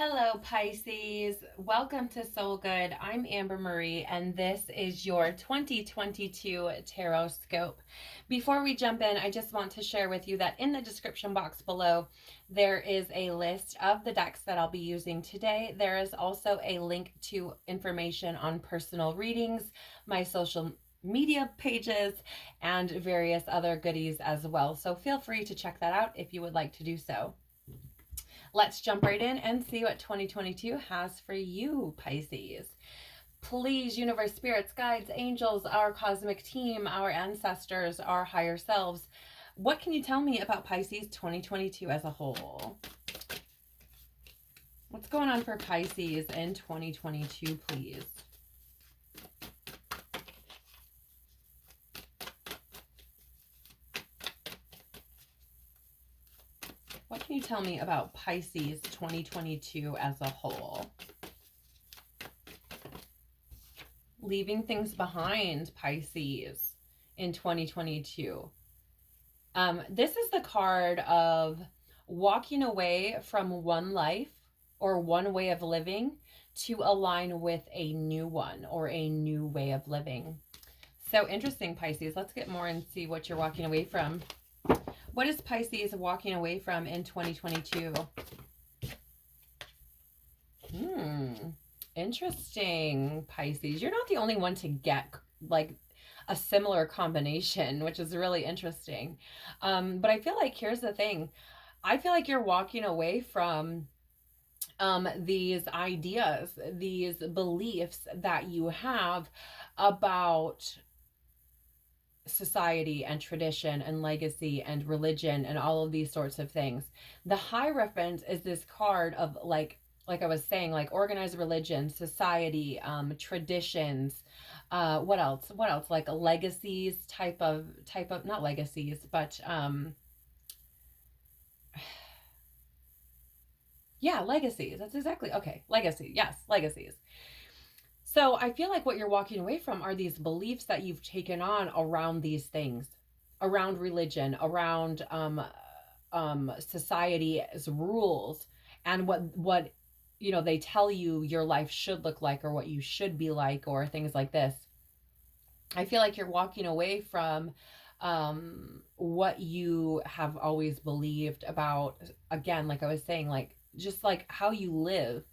Hello, Pisces. Welcome to Soul Good. I'm Amber Marie, and this is your 2022 Tarotscope. Before we jump in, I just want to share with you that in the description box below, there is a list of the decks that I'll be using today. There is also a link to information on personal readings, my social media pages, and various other goodies as well. So feel free to check that out if you would like to do so. Let's jump right in and see what 2022 has for you, Pisces. Please, universe, spirits, guides, angels, our cosmic team, our ancestors, our higher selves, what can you tell me about Pisces 2022 as a whole? What's going on for Pisces in 2022, please? What can you tell me about Pisces 2022 as a whole? Leaving things behind, Pisces, in 2022. This is the card of walking away from one life or one way of living to align with a new one or a new way of living. So interesting, Pisces. Let's get more and see what you're walking away from. What is Pisces walking away from in 2022? Interesting, Pisces. You're not the only one to get like a similar combination, which is really interesting. But I feel like here's the thing. I feel like you're walking away from these ideas, these beliefs that you have about society and tradition and legacy and religion and all of these sorts of things. The Hierophant is this card of like I was saying, like organized religion, society, traditions, what else? Like legacies type of not legacies, but yeah, legacies. That's exactly okay. Legacy. Yes, legacies. So I feel like what you're walking away from are these beliefs that you've taken on around these things, around religion, around society's rules, and what you know they tell you your life should look like, or what you should be like, or things like this. I feel like you're walking away from what you have always believed about, again, like I was saying, like just like how you live,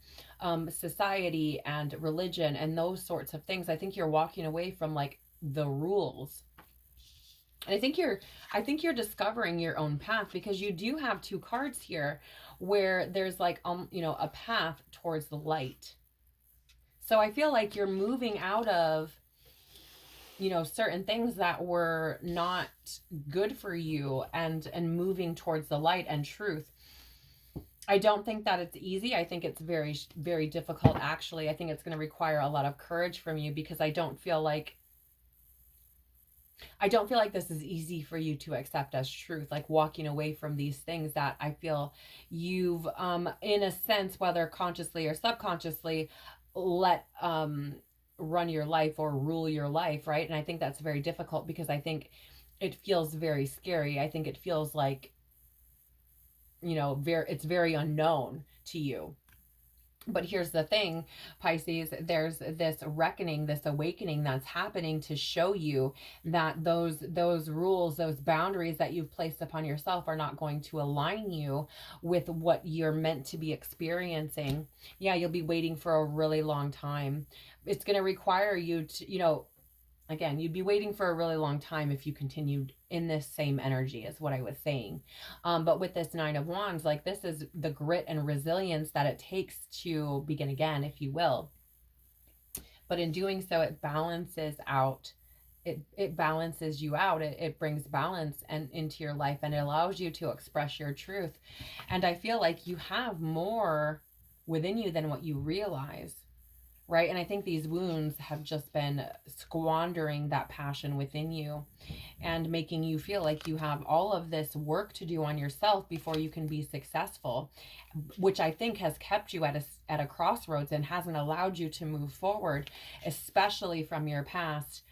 society and religion and those sorts of things. I think you're walking away from like the rules. And I think you're discovering your own path, because you do have two cards here where there's like you know, a path towards the light. So I feel like you're moving out of, you know, certain things that were not good for you, and moving towards the light and truth. I don't think that it's easy. I think it's very, very difficult, actually. I think it's going to require a lot of courage from you, because I don't feel like this is easy for you to accept as truth, like walking away from these things that I feel you've, in a sense, whether consciously or subconsciously, let run your life or rule your life, right? And I think that's very difficult, because I think it feels very scary. I think it feels like, you know, it's very unknown to you. But here's the thing, Pisces, there's this reckoning, this awakening that's happening to show you that those rules, those boundaries that you've placed upon yourself are not going to align you with what you're meant to be experiencing. Yeah, you'll be waiting for a really long time. It's going to require you to, you know, again, you'd be waiting for a really long time if you continued in this same energy, is what I was saying. But with this Nine of Wands, like this is the grit and resilience that it takes to begin again, if you will. But in doing so, it balances out. It balances you out. It brings balance and into your life, and it allows you to express your truth. And I feel like you have more within you than what you realize. Right? And I think these wounds have just been squandering that passion within you and making you feel like you have all of this work to do on yourself before you can be successful, which I think has kept you at a crossroads and hasn't allowed you to move forward, especially from your past.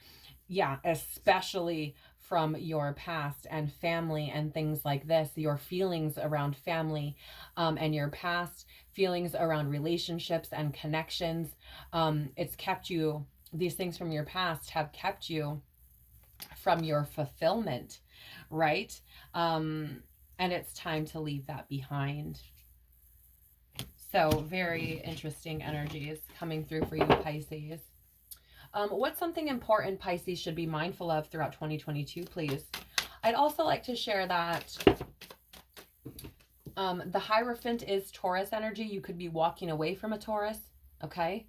Yeah, especially from your past and family and things like this, your feelings around family and your past, feelings around relationships and connections. It's kept you, these things from your past have kept you from your fulfillment, right? And it's time to leave that behind. So very interesting energies coming through for you, Pisces. What's something important Pisces should be mindful of throughout 2022, please? I'd also like to share that the Hierophant is Taurus energy. You could be walking away from a Taurus, okay?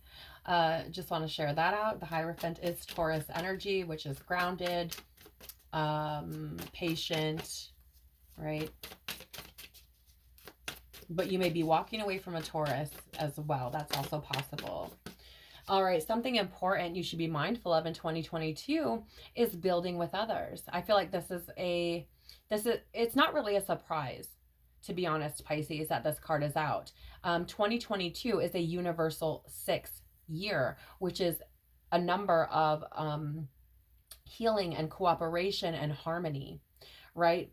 Just want to share that out. The Hierophant is Taurus energy, which is grounded, patient, right? But you may be walking away from a Taurus as well. That's also possible. All right, something important you should be mindful of in 2022 is building with others. I feel like it's not really a surprise, to be honest, Pisces, that this card is out. 2022 is a universal 6th year, which is a number of healing and cooperation and harmony, right?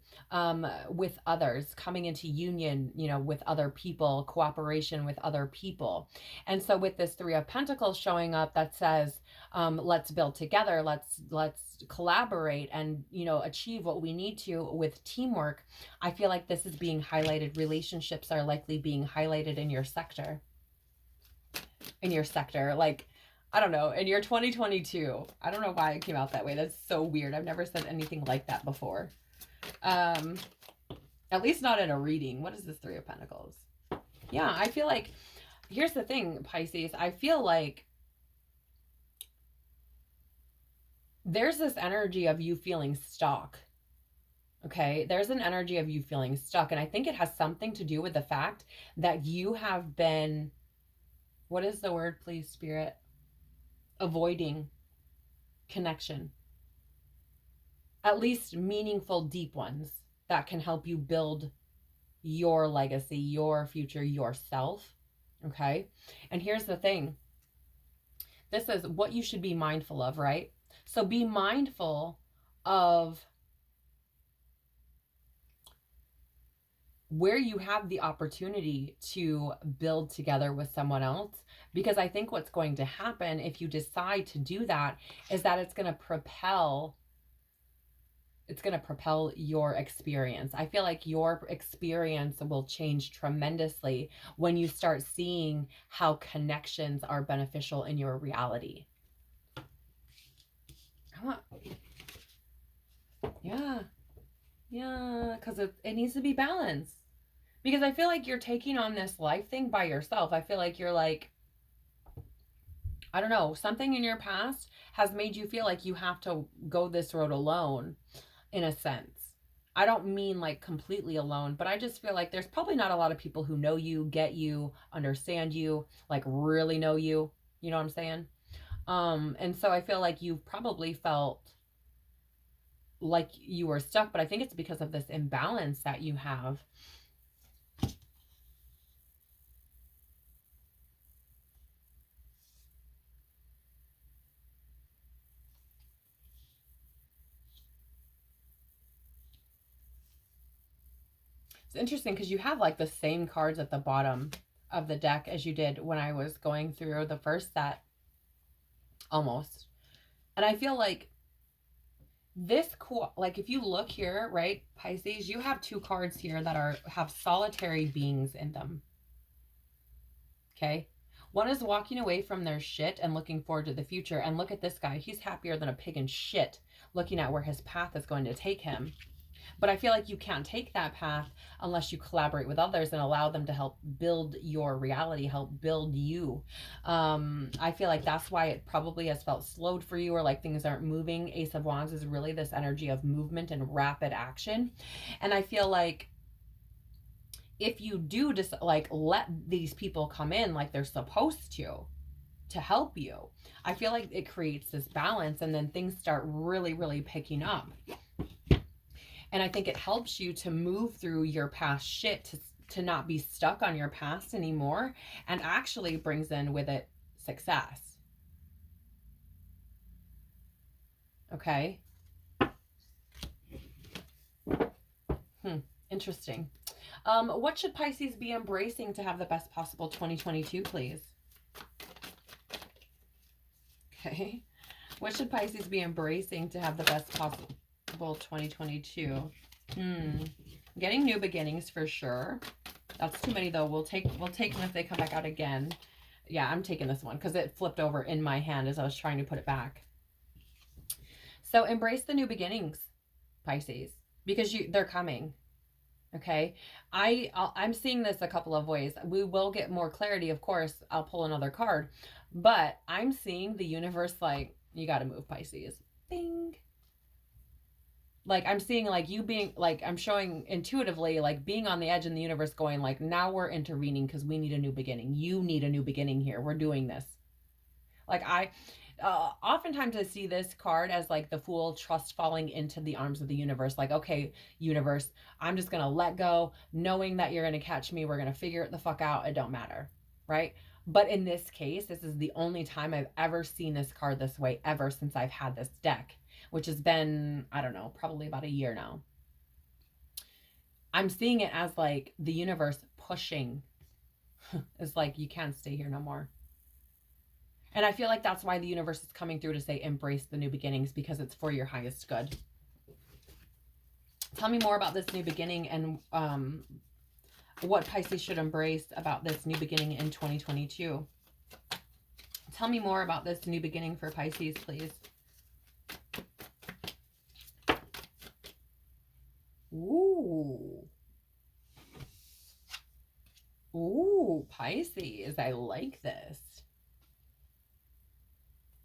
With others, coming into union, you know, with other people, cooperation with other people. And so with this 3 of Pentacles showing up, that says, let's build together, let's collaborate and, you know, achieve what we need to with teamwork. I feel like this is being highlighted. Relationships are likely being highlighted in your sector. Like, I don't know, in your 2022. I don't know why it came out that way. That's so weird. I've never said anything like that before. At least not in a reading. What is this 3 of Pentacles? Yeah, I feel like, here's the thing, Pisces. I feel like there's this energy of you feeling stuck. Okay, there's an energy of you feeling stuck. And I think it has something to do with the fact that you have been, what is the word, please, Spirit? Avoiding connection. At least meaningful, deep ones that can help you build your legacy, your future, yourself. Okay. And here's the thing. This is what you should be mindful of, right? So be mindful of where you have the opportunity to build together with someone else. Because I think what's going to happen if you decide to do that is that it's going to propel your experience. I feel like your experience will change tremendously when you start seeing how connections are beneficial in your reality. Come on. Yeah, because it needs to be balanced. Because I feel like you're taking on this life thing by yourself. I feel like you're like, I don't know, something in your past has made you feel like you have to go this road alone, in a sense. I don't mean like completely alone, but I just feel like there's probably not a lot of people who know you, get you, understand you, like really know you. You know what I'm saying? And so I feel like you've probably felt like you were stuck, but I think it's because of this imbalance that you have. It's interesting because you have like the same cards at the bottom of the deck as you did when I was going through the first set, almost. And I feel like this, like if you look here, right, Pisces, you have 2 cards here that have solitary beings in them. Okay. One is walking away from their shit and looking forward to the future. And look at this guy. He's happier than a pig in shit, looking at where his path is going to take him. But I feel like you can't take that path unless you collaborate with others and allow them to help build your reality, help build you. I feel like that's why it probably has felt slowed for you, or like things aren't moving. Ace of Wands is really this energy of movement and rapid action. And I feel like if you do just like let these people come in like they're supposed to help you, I feel like it creates this balance, and then things start really, really picking up. And I think it helps you to move through your past shit, to not be stuck on your past anymore, and actually brings in with it success. Okay? Interesting. What should Pisces be embracing to have the best possible 2022, please? Okay. What should Pisces be embracing to have the best possible 2022? Getting new beginnings for sure. That's too many though. We'll take them if they come back out again. Yeah, I'm taking this one because it flipped over in my hand as I was trying to put it back. So embrace the new beginnings, Pisces, because they're coming. Okay. I'm seeing this a couple of ways. We will get more clarity, of course. I'll pull another card, but I'm seeing the universe like, you got to move, Pisces. Bing. Like I'm seeing like you being like, I'm showing intuitively like being on the edge in the universe going like, now we're intervening because we need a new beginning. You need a new beginning here. We're doing this. Like oftentimes I see this card as like the Fool, trust falling into the arms of the universe. Like, okay, universe, I'm just going to let go knowing that you're going to catch me. We're going to figure it the fuck out. It don't matter. Right. But in this case, this is the only time I've ever seen this card this way ever since I've had this deck, which has been, I don't know, probably about a year now. I'm seeing it as like the universe pushing. It's like, you can't stay here no more. And I feel like that's why the universe is coming through to say embrace the new beginnings, because it's for your highest good. Tell me more about this new beginning and what Pisces should embrace about this new beginning in 2022. Tell me more about this new beginning for Pisces, please. Ooh. Ooh, Pisces. I like this.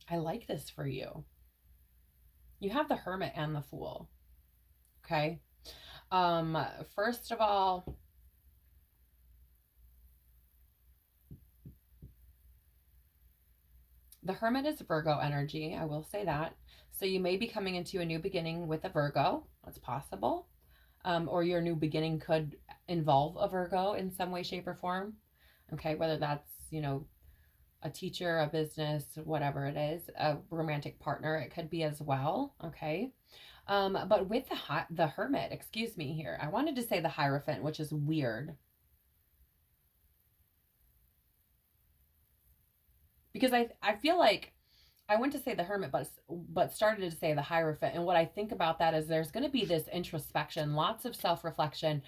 I like this for you. You have the Hermit and the Fool. Okay. First of all, the Hermit is Virgo energy. I will say that. So you may be coming into a new beginning with a Virgo. That's possible. Or your new beginning could involve a Virgo in some way, shape, or form. Okay. Whether that's, you know, a teacher, a business, whatever it is, a romantic partner, it could be as well. Okay. But with the Hermit, excuse me here, I wanted to say the Hierophant, which is weird. Because I feel like I went to say the Hermit, but started to say the Hierophant. And what I think about that is there's going to be this introspection, lots of self-reflection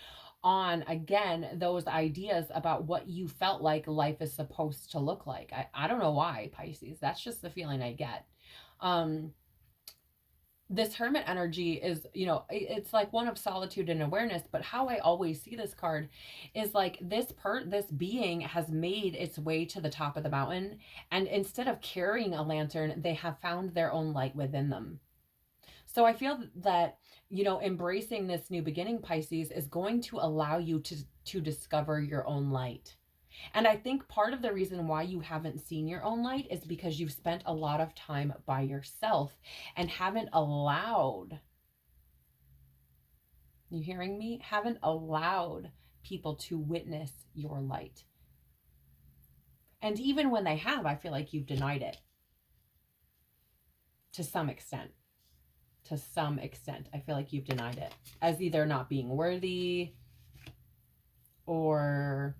on, again, those ideas about what you felt like life is supposed to look like. I don't know why, Pisces. That's just the feeling I get. This Hermit energy is, you know, it's like one of solitude and awareness, but how I always see this card is like this being has made its way to the top of the mountain, and instead of carrying a lantern, they have found their own light within them. So I feel that, you know, embracing this new beginning, Pisces, is going to allow you to discover your own light. And I think part of the reason why you haven't seen your own light is because you've spent a lot of time by yourself and haven't allowed, you hearing me? Haven't allowed people to witness your light. And even when they have, I feel like you've denied it to some extent. To some extent, I feel like you've denied it as either not being worthy or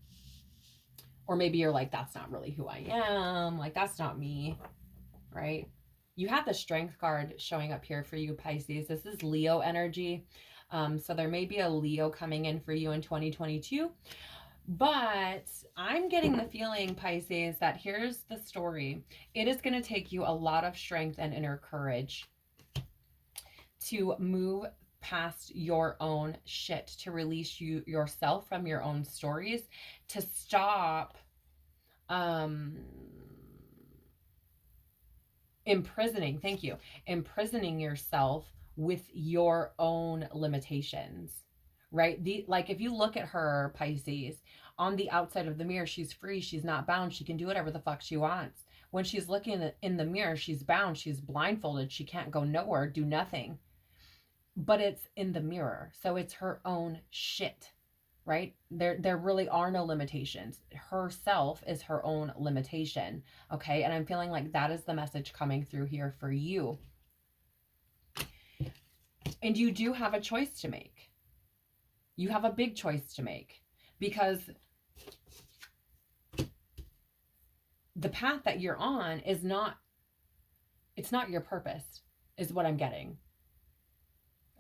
maybe you're like, that's not really who I am. Like, that's not me, right? You have the Strength card showing up here for you, Pisces. This is Leo energy. So there may be a Leo coming in for you in 2022. But I'm getting the feeling, Pisces, that here's the story. It is going to take you a lot of strength and inner courage to move past your own shit, to release yourself from your own stories, to stop imprisoning yourself with your own limitations, right? Like if you look at her, Pisces, on the outside of the mirror, she's free, she's not bound, she can do whatever the fuck she wants. When she's looking in the mirror, she's bound, she's blindfolded, she can't go nowhere, do nothing. But it's in the mirror, so it's her own shit, right? There really are no limitations. Herself is her own limitation, okay? And I'm feeling like that is the message coming through here for you. And you do have a choice to make. You have a big choice to make, because the path that you're on is not, it's not your purpose, is what I'm getting.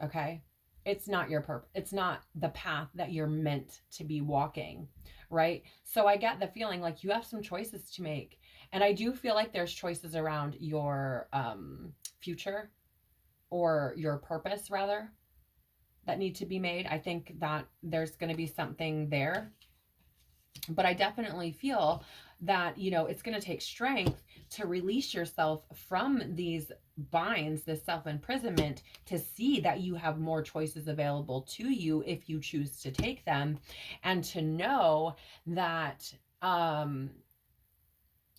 Okay? It's not your purpose. It's not the path that you're meant to be walking, right? So I get the feeling like you have some choices to make. And I do feel like there's choices around your future, or your purpose rather, that need to be made. I think that there's going to be something there. But I definitely feel that, you know, it's going to take strength to release yourself from these binds, this self-imprisonment, to see that you have more choices available to you if you choose to take them, and to know that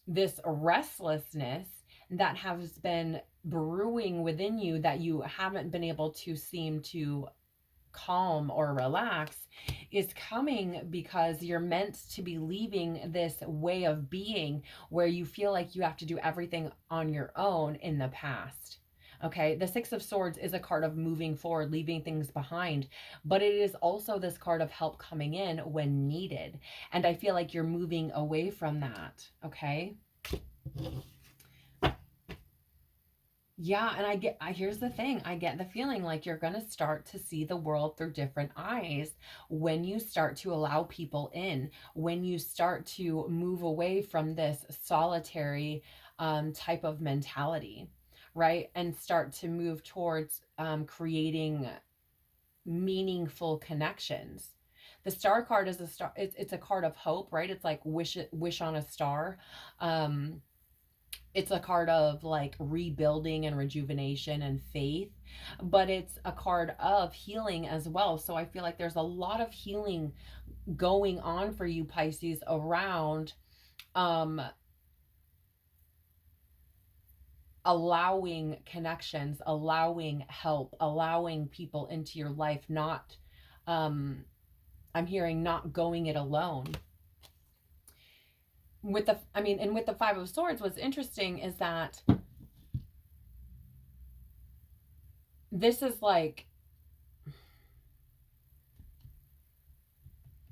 this restlessness that has been brewing within you, that you haven't been able to seem to calm or relax, is coming because you're meant to be leaving this way of being where you feel like you have to do everything on your own in the past. Okay, the Six of Swords is a card of moving forward, leaving things behind, but it is also this card of help coming in when needed. And I feel like you're moving away from that. Okay. Yeah, and here's the thing. I get the feeling like you're going to start to see the world through different eyes when you start to allow people in, when you start to move away from this solitary type of mentality, right? And start to move towards creating meaningful connections. The Star card is a star. It's a card of hope, right? It's like wish on a star. It's a card of like rebuilding and rejuvenation and faith, but it's a card of healing as well. So I feel like there's a lot of healing going on for you, Pisces, around allowing connections, allowing help, allowing people into your life, not I'm hearing not going it alone. With the, I mean, and with the Five of Swords, what's interesting is that this is like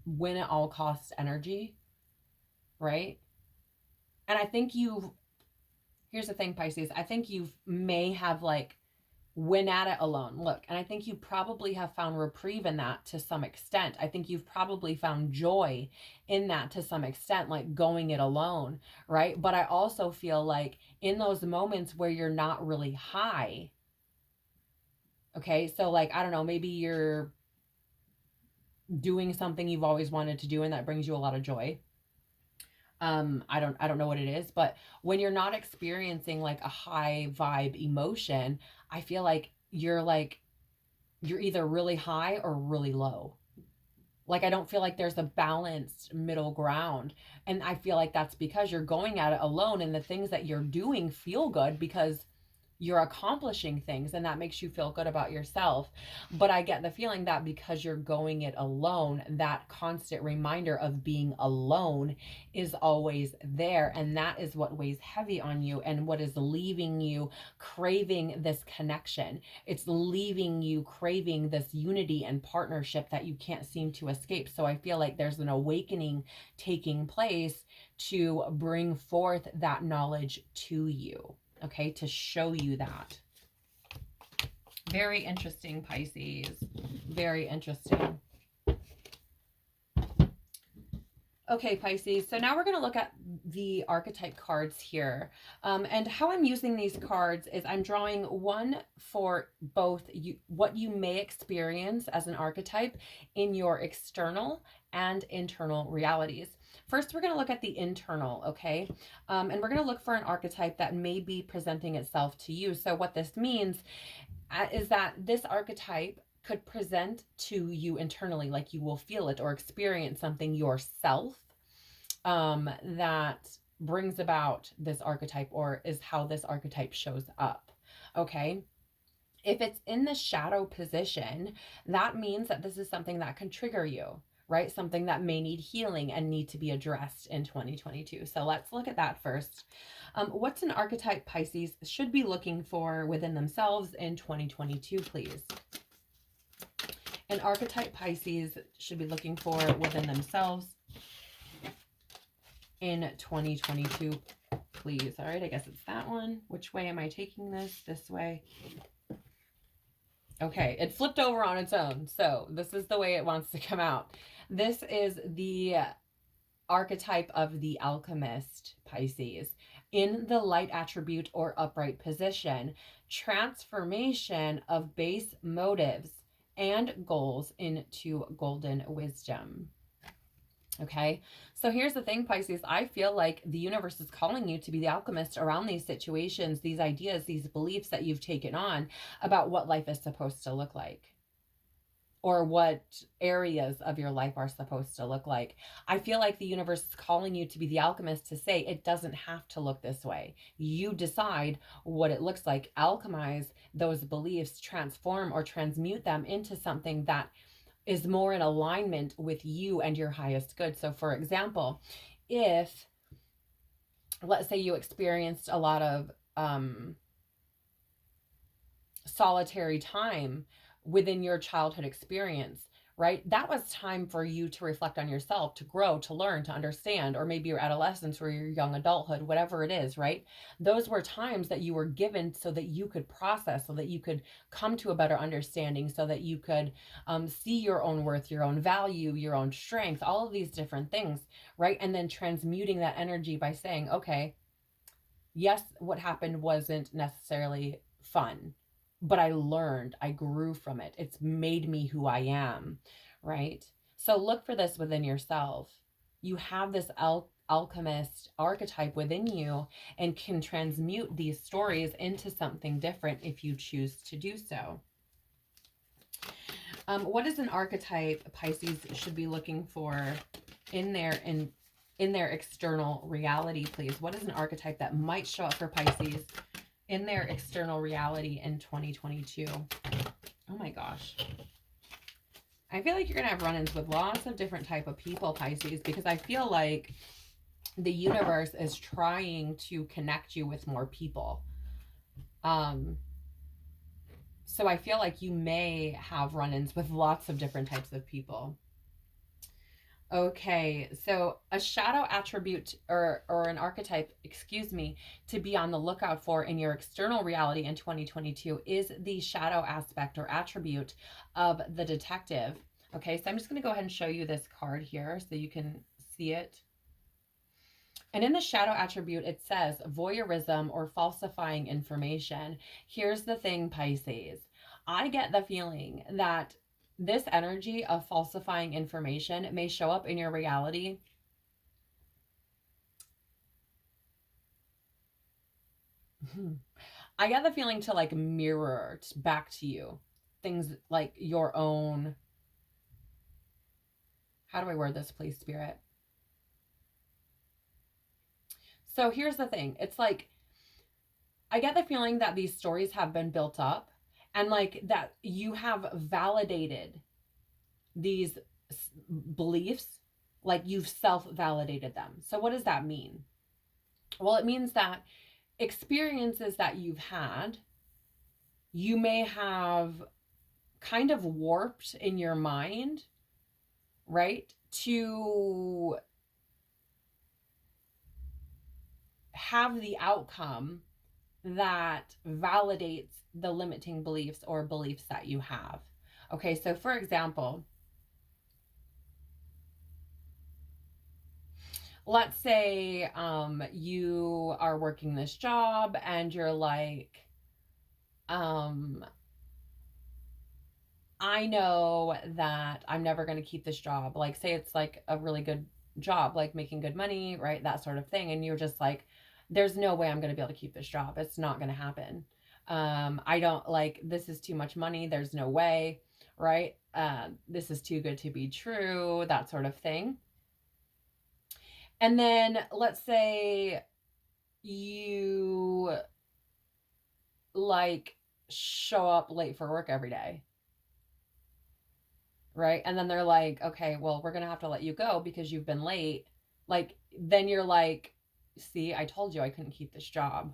win at all costs energy, right? And I think here's the thing, Pisces, I think you may have like win at it alone. Look, and I think you probably have found reprieve in that to some extent. I think you've probably found joy in that to some extent, like going it alone, right? But I also feel like in those moments where you're not really high, okay, so like, I don't know, maybe you're doing something you've always wanted to do and that brings you a lot of joy. I don't know what it is, but when you're not experiencing like a high vibe emotion, I feel like you're either really high or really low. Like, I don't feel like there's a balanced middle ground. And I feel like that's because you're going at it alone, and the things that you're doing feel good because you're accomplishing things and that makes you feel good about yourself. But I get the feeling that because you're going it alone, that constant reminder of being alone is always there, and that is what weighs heavy on you and what is leaving you craving this connection. It's leaving you craving this unity and partnership that you can't seem to escape. So I feel like there's an awakening taking place to bring forth that knowledge to you. Okay, to show you that. Very interesting, Pisces. Very interesting. Okay, Pisces, so now we're going to look at the archetype cards here. And how I'm using these cards is I'm drawing one for both what you may experience as an archetype in your external and internal realities. First, we're going to look at the internal, okay? And we're going to look for an archetype that may be presenting itself to you. So what this means is that this archetype could present to you internally, like you will feel it or experience something yourself that brings about this archetype, or is how this archetype shows up, okay? If it's in the shadow position, that means that this is something that can trigger you, right? Something that may need healing and need to be addressed in 2022. So let's look at that first. What's an archetype Pisces should be looking for within themselves in 2022, please? An archetype Pisces should be looking for within themselves in 2022, please. All right, I guess it's that one. Which way am I taking this? This way. Okay, it flipped over on its own. So this is the way it wants to come out. This is the archetype of the Alchemist, Pisces. In the light attribute or upright position, transformation of base motives and goals into golden wisdom. Okay, so here's the thing, Pisces. I feel like the universe is calling you to be the alchemist around these situations, these ideas, these beliefs that you've taken on about what life is supposed to look like, or what areas of your life are supposed to look like. I feel like the universe is calling you to be the alchemist, to say it doesn't have to look this way. You decide what it looks like. Alchemize those beliefs, transform or transmute them into something that is more in alignment with you and your highest good. So for example, if, let's say, you experienced a lot of solitary time within your childhood experience, right? That was time for you to reflect on yourself, to grow, to learn, to understand, or maybe your adolescence or your young adulthood, whatever it is, right? Those were times that you were given so that you could process, so that you could come to a better understanding, so that you could see your own worth, your own value, your own strength, all of these different things, right? And then transmuting that energy by saying, okay, yes, what happened wasn't necessarily fun, but I learned, I grew from it. It's made me who I am, right? So look for this within yourself. You have this alchemist archetype within you and can transmute these stories into something different if you choose to do so. What is an archetype Pisces should be looking for in their external reality, please? What is an archetype that might show up for Pisces in their external reality in 2022? Oh my gosh. I feel like you're going to have run-ins with lots of different type of people, Pisces, because I feel like the universe is trying to connect you with more people. So I feel like you may have run-ins with lots of different types of people. Okay, so a shadow attribute or an archetype, excuse me, to be on the lookout for in your external reality in 2022 is the shadow aspect or attribute of the detective. Okay, so I'm just going to go ahead and show you this card here so you can see it. And in the shadow attribute, it says voyeurism or falsifying information. Here's the thing, Pisces. I get the feeling that this energy of falsifying information may show up in your reality I get the feeling to like mirror back to you things like your own, how do I word this, please, Spirit? So here's the thing. It's like, I get the feeling that these stories have been built up and like that you have validated these beliefs, like you've self-validated them. So what does that mean? Well, it means that experiences that you've had, you may have kind of warped in your mind, right? To have the outcome that validates the limiting beliefs or beliefs that you have. Okay, so for example, let's say you are working this job and you're like, I know that I'm never going to keep this job. Like, say it's like a really good job, like making good money, right? That sort of thing. And you're just like, there's no way I'm going to be able to keep this job. It's not going to happen. I don't like, this is too much money. There's no way, right? This is too good to be true, that sort of thing. And then let's say you like show up late for work every day, right? And then they're like, okay, well, we're going to have to let you go because you've been late. Like, then you're like, see, I told you I couldn't keep this job,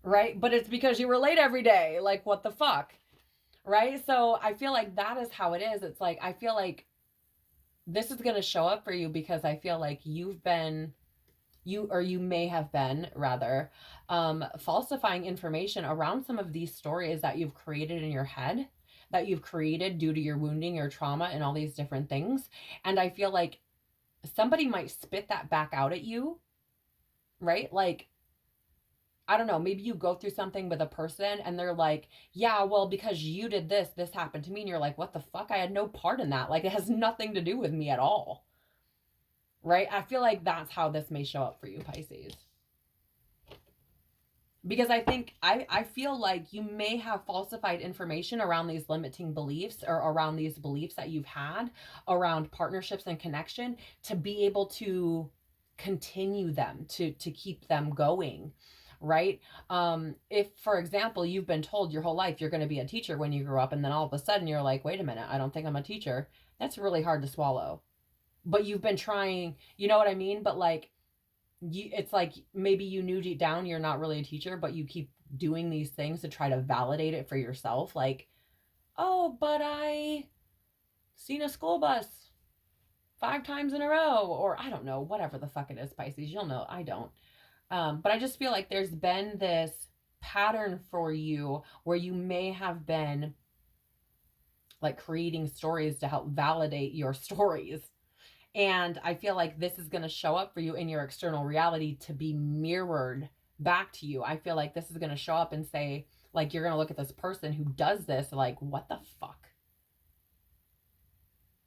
right? But it's because you were late every day. Like, what the fuck, right? So I feel like that is how it is. It's like, I feel like this is going to show up for you because I feel like you've been, you may have been rather, falsifying information around some of these stories that you've created in your head, that you've created due to your wounding, your trauma, and all these different things. And I feel like somebody might spit that back out at you, right? Like, I don't know, maybe you go through something with a person and they're like, yeah, well, because you did this, this happened to me. And you're like, what the fuck? I had no part in that. Like, it has nothing to do with me at all. Right? I feel like that's how this may show up for you, Pisces. Because I feel like you may have falsified information around these limiting beliefs, or around these beliefs that you've had around partnerships and connection, to be able to continue them, to keep them going. Right? If, for example, you've been told your whole life you're going to be a teacher when you grow up, and then all of a sudden you're like, wait a minute, I don't think I'm a teacher. That's really hard to swallow. But you've been trying, you know what I mean? But like, it's like maybe you knew deep down you're not really a teacher, but you keep doing these things to try to validate it for yourself. Like, oh, but I seen a school bus 5 times in a row, or I don't know, whatever the fuck it is, Pisces. You'll know, I don't. But I just feel like there's been this pattern for you where you may have been like creating stories to help validate your stories. And I feel like this is going to show up for you in your external reality to be mirrored back to you. I feel like this is going to show up and say, like, you're going to look at this person who does this, like, what the fuck?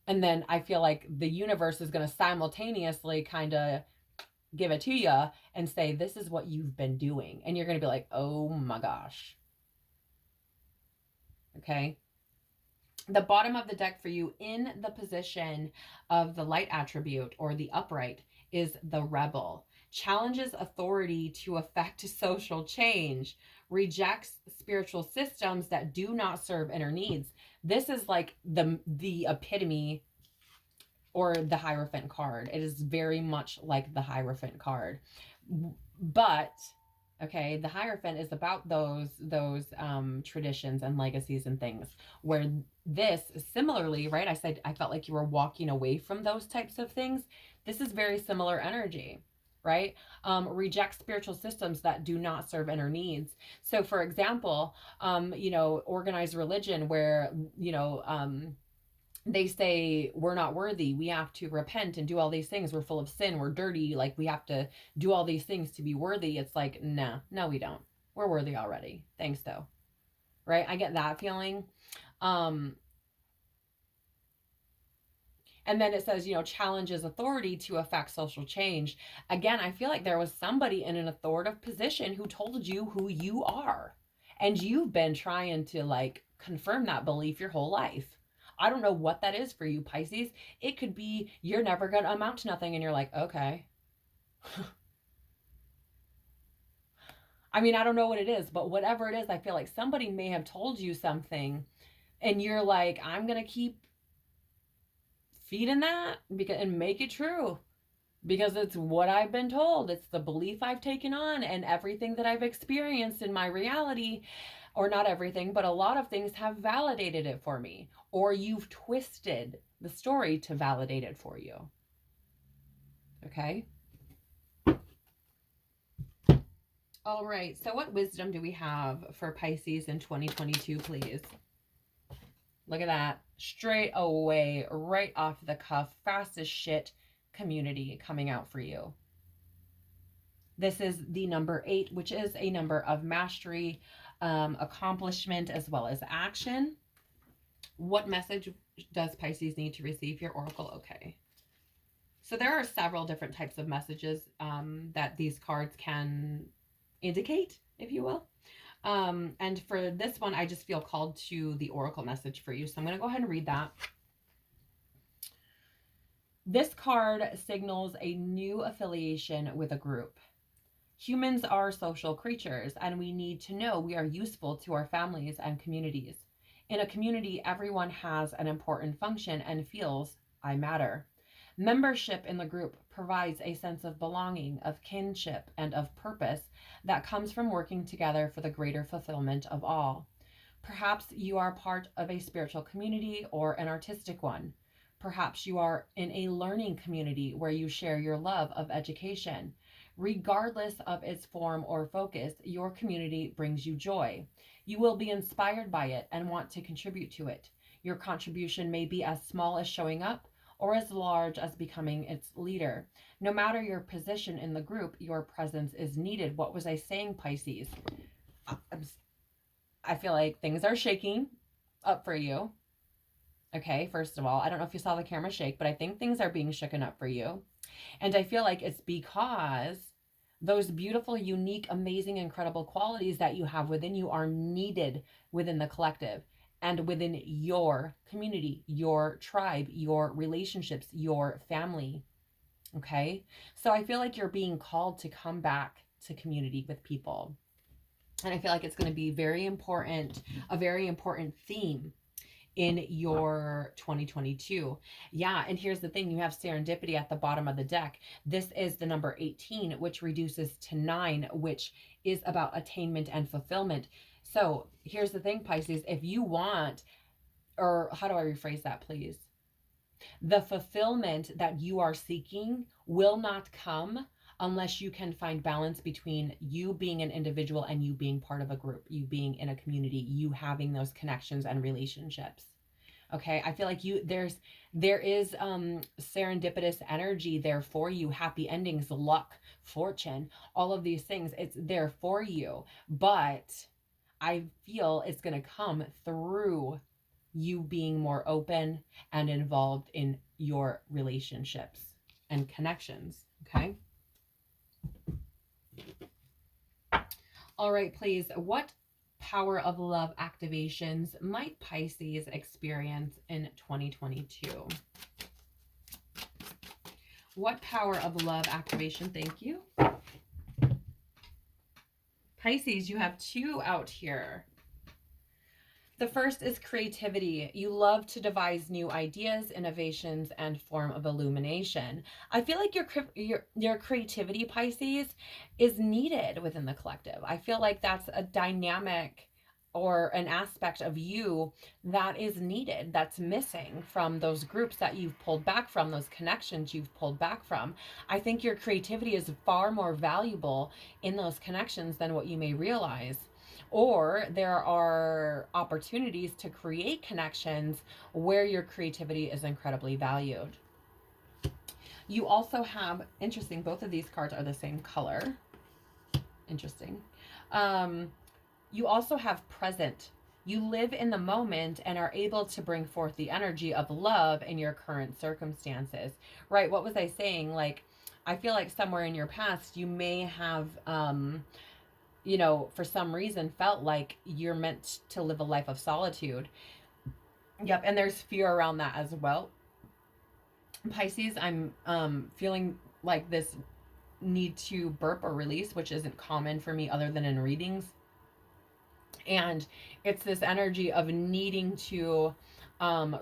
And then I feel like the universe is going to simultaneously kind of give it to you and say, this is what you've been doing. And you're going to be like, oh my gosh. Okay. The bottom of the deck for you in the position of the light attribute, or the upright, is the rebel. Challenges authority to effect social change. Rejects spiritual systems that do not serve inner needs. This is like the epitome, or the Hierophant card. It is very much like the Hierophant card. But okay, the Hierophant is about those traditions and legacies and things, where this similarly, right? I said I felt like you were walking away from those types of things. This is very similar energy, right? Reject spiritual systems that do not serve inner needs. So for example, organized religion, where, they say we're not worthy, we have to repent and do all these things, we're full of sin, we're dirty, like we have to do all these things to be worthy. It's like, no, we don't. We're worthy already. Thanks though. Right? I get that feeling. And then it says, challenges authority to affect social change. Again, I feel like there was somebody in an authoritative position who told you who you are, and you've been trying to like confirm that belief your whole life. I don't know what that is for you, Pisces. It could be you're never going to amount to nothing, and you're like, okay. I mean, I don't know what it is, but whatever it is, I feel like somebody may have told you something, and you're like, I'm going to keep feeding that and make it true, because it's what I've been told. It's the belief I've taken on, and everything that I've experienced in my reality, or not everything, but a lot of things have validated it for me, or you've twisted the story to validate it for you. Okay. All right. So what wisdom do we have for Pisces in 2022, please? Look at that. Straight away, right off the cuff, fast as shit community coming out for you. This is the number 8, which is a number of mastery, accomplishment, as well as action. What message does Pisces need to receive your oracle? Okay. So there are several different types of messages that these cards can indicate, if you will. And for this one, I just feel called to the oracle message for you. So I'm going to go ahead and read that. This card signals a new affiliation with a group. Humans are social creatures, and we need to know we are useful to our families and communities. In a community, everyone has an important function and feels I matter. Membership in the group provides a sense of belonging, of kinship, and of purpose that comes from working together for the greater fulfillment of all. Perhaps you are part of a spiritual community or an artistic one. Perhaps you are in a learning community where you share your love of education. Regardless of its form or focus, your community brings you joy. You will be inspired by it and want to contribute to it. Your contribution may be as small as showing up or as large as becoming its leader. No matter your position in the group, your presence is needed. What was I saying, Pisces? I feel like things are shaking up for you. Okay, first of all, I don't know if you saw the camera shake, but I think things are being shooken up for you. And I feel like it's because those beautiful, unique, amazing, incredible qualities that you have within you are needed within the collective and within your community, your tribe, your relationships, your family. Okay, so I feel like you're being called to come back to community with people. And I feel like it's going to be very important, a very important theme in your 2022. Yeah, and here's the thing, you have serendipity at the bottom of the deck. This is the number 18, which reduces to 9, which is about attainment and fulfillment. So here's the thing, Pisces, if you want, or how do I rephrase that, please? The fulfillment that you are seeking will not come unless you can find balance between you being an individual and you being part of a group, you being in a community, you having those connections and relationships. Okay, I feel like there is serendipitous energy there for you, happy endings, luck, fortune, all of these things. It's there for you, but I feel it's going to come through you being more open and involved in your relationships and connections. Okay. All right, please. What power of love activations might Pisces experience in 2022? What power of love activation? Thank you. Pisces, you have 2 out here. The first is creativity. You love to devise new ideas, innovations, and form of illumination. I feel like your creativity, Pisces, is needed within the collective. I feel like that's a dynamic or an aspect of you that is needed, that's missing from those groups that you've pulled back from, those connections you've pulled back from. I think your creativity is far more valuable in those connections than what you may realize. Or there are opportunities to create connections where your creativity is incredibly valued. You also have, interesting, both of these cards are the same color. Interesting. You also have present. You live in the moment and are able to bring forth the energy of love in your current circumstances. Right, what was I saying? Like, I feel like somewhere in your past you may have for some reason felt like you're meant to live a life of solitude. Yep, and there's fear around that as well. Pisces, I'm feeling like this need to burp or release, which isn't common for me other than in readings. And it's this energy of needing to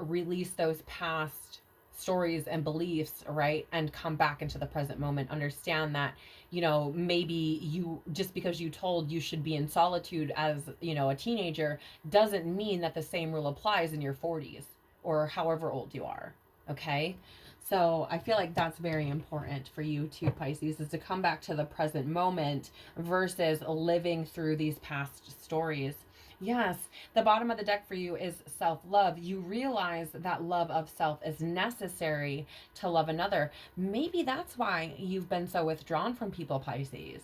release those past stories and beliefs, right? And come back into the present moment. Understand that, maybe you, just because you told you should be in solitude as, a teenager, doesn't mean that the same rule applies in your 40s or however old you are. Okay. So I feel like that's very important for you too, Pisces, is to come back to the present moment versus living through these past stories. Yes, the bottom of the deck for you is self-love. You realize that love of self is necessary to love another. Maybe that's why you've been so withdrawn from people, Pisces.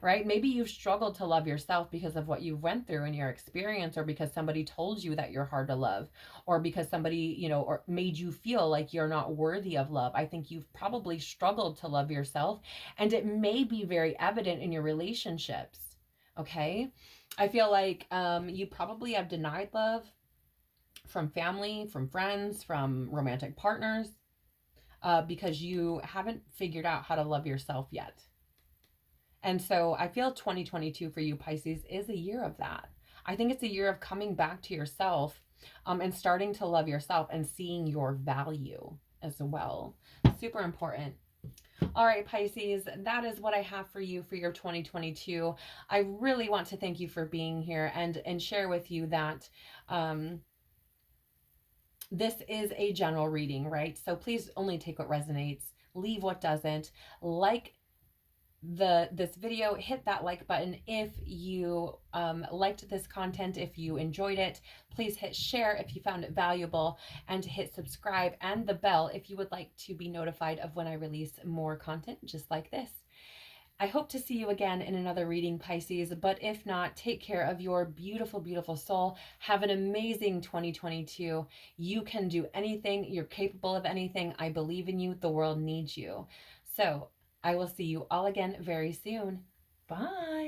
Right? Maybe you've struggled to love yourself because of what you went through in your experience, or because somebody told you that you're hard to love, or because somebody, or made you feel like you're not worthy of love. I think you've probably struggled to love yourself, and it may be very evident in your relationships. Okay? I feel like you probably have denied love from family, from friends, from romantic partners, because you haven't figured out how to love yourself yet. And so I feel 2022 for you, Pisces, is a year of that. I think it's a year of coming back to yourself, and starting to love yourself and seeing your value as well. Super important. All right, Pisces, that is what I have for you for your 2022. I really want to thank you for being here and share with you that this is a general reading, right? So please only take what resonates, leave what doesn't. Like this video, hit that like button if you liked this content. If you enjoyed it, please hit share if you found it valuable, and hit subscribe and the bell if you would like to be notified of when I release more content just like this. I hope to see you again in another reading, Pisces, but if not, take care of your beautiful, beautiful soul. Have an amazing 2022. You can do anything. You're capable of anything. I believe in you. The world needs you. So I will see you all again very soon. Bye.